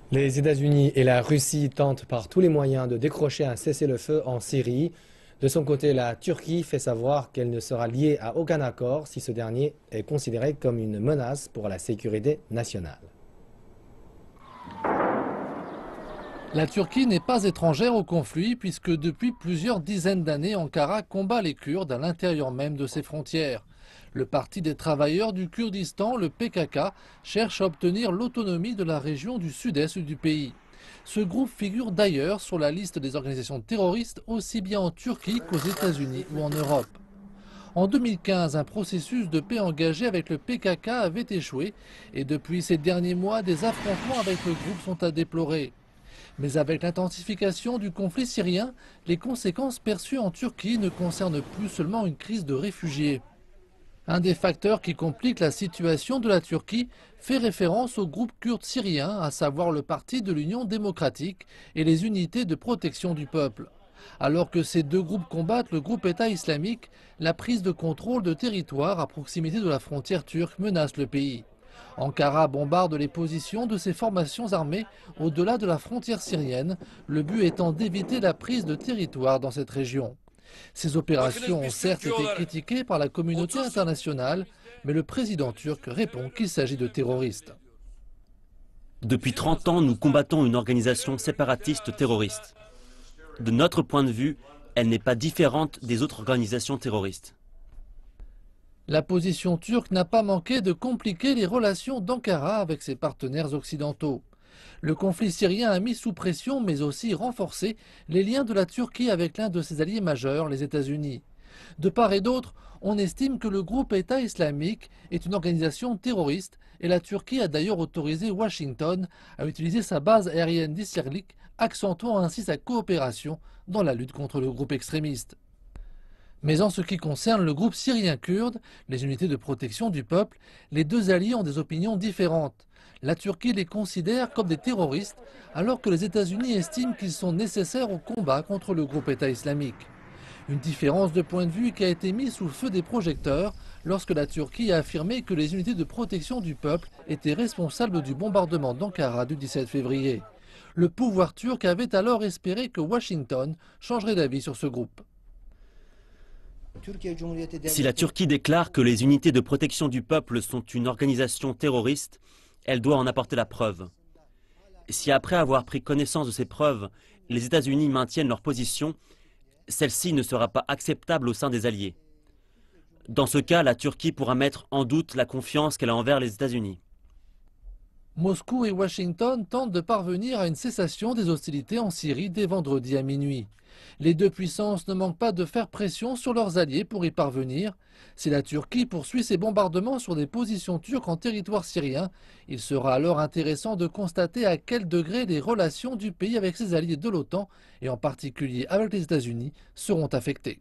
Les États-Unis et la Russie tentent par tous les moyens de décrocher un cessez-le-feu en Syrie. De son côté, la Turquie fait savoir qu'elle ne sera liée à aucun accord si ce dernier est considéré comme une menace pour la sécurité nationale. La Turquie n'est pas étrangère au conflit puisque depuis plusieurs dizaines d'années, Ankara combat les Kurdes à l'intérieur même de ses frontières. Le Parti des travailleurs du Kurdistan, le PKK, cherche à obtenir l'autonomie de la région du sud-est du pays. Ce groupe figure d'ailleurs sur la liste des organisations terroristes aussi bien en Turquie qu'aux États-Unis ou en Europe. En 2015, un processus de paix engagé avec le PKK avait échoué et depuis ces derniers mois, des affrontements avec le groupe sont à déplorer. Mais avec l'intensification du conflit syrien, les conséquences perçues en Turquie ne concernent plus seulement une crise de réfugiés. Un des facteurs qui complique la situation de la Turquie fait référence au groupe kurde syrien, à savoir le Parti de l'Union démocratique et les unités de protection du peuple. Alors que ces deux groupes combattent le groupe État islamique, la prise de contrôle de territoires à proximité de la frontière turque menace le pays. Ankara bombarde les positions de ces formations armées au-delà de la frontière syrienne, le but étant d'éviter la prise de territoire dans cette région. Ces opérations ont certes été critiquées par la communauté internationale, mais le président turc répond qu'il s'agit de terroristes. Depuis 30 ans, nous combattons une organisation séparatiste terroriste. De notre point de vue, elle n'est pas différente des autres organisations terroristes. La position turque n'a pas manqué de compliquer les relations d'Ankara avec ses partenaires occidentaux. Le conflit syrien a mis sous pression, mais aussi renforcé, les liens de la Turquie avec l'un de ses alliés majeurs, les États-Unis. De part et d'autre, on estime que le groupe État islamique est une organisation terroriste et la Turquie a d'ailleurs autorisé Washington à utiliser sa base aérienne d'Isirlik, accentuant ainsi sa coopération dans la lutte contre le groupe extrémiste. Mais en ce qui concerne le groupe syrien kurde, les unités de protection du peuple, les deux alliés ont des opinions différentes. La Turquie les considère comme des terroristes, alors que les États-Unis estiment qu'ils sont nécessaires au combat contre le groupe État islamique. Une différence de point de vue qui a été mise sous le feu des projecteurs lorsque la Turquie a affirmé que les unités de protection du peuple étaient responsables du bombardement d'Ankara du 17 février. Le pouvoir turc avait alors espéré que Washington changerait d'avis sur ce groupe. Si la Turquie déclare que les unités de protection du peuple sont une organisation terroriste, elle doit en apporter la preuve. Si après avoir pris connaissance de ces preuves, les États-Unis maintiennent leur position, celle-ci ne sera pas acceptable au sein des alliés. Dans ce cas, la Turquie pourra mettre en doute la confiance qu'elle a envers les États-Unis. Moscou et Washington tentent de parvenir à une cessation des hostilités en Syrie dès vendredi à minuit. Les deux puissances ne manquent pas de faire pression sur leurs alliés pour y parvenir. Si la Turquie poursuit ses bombardements sur des positions turques en territoire syrien, il sera alors intéressant de constater à quel degré les relations du pays avec ses alliés de l'OTAN, et en particulier avec les États-Unis, seront affectées.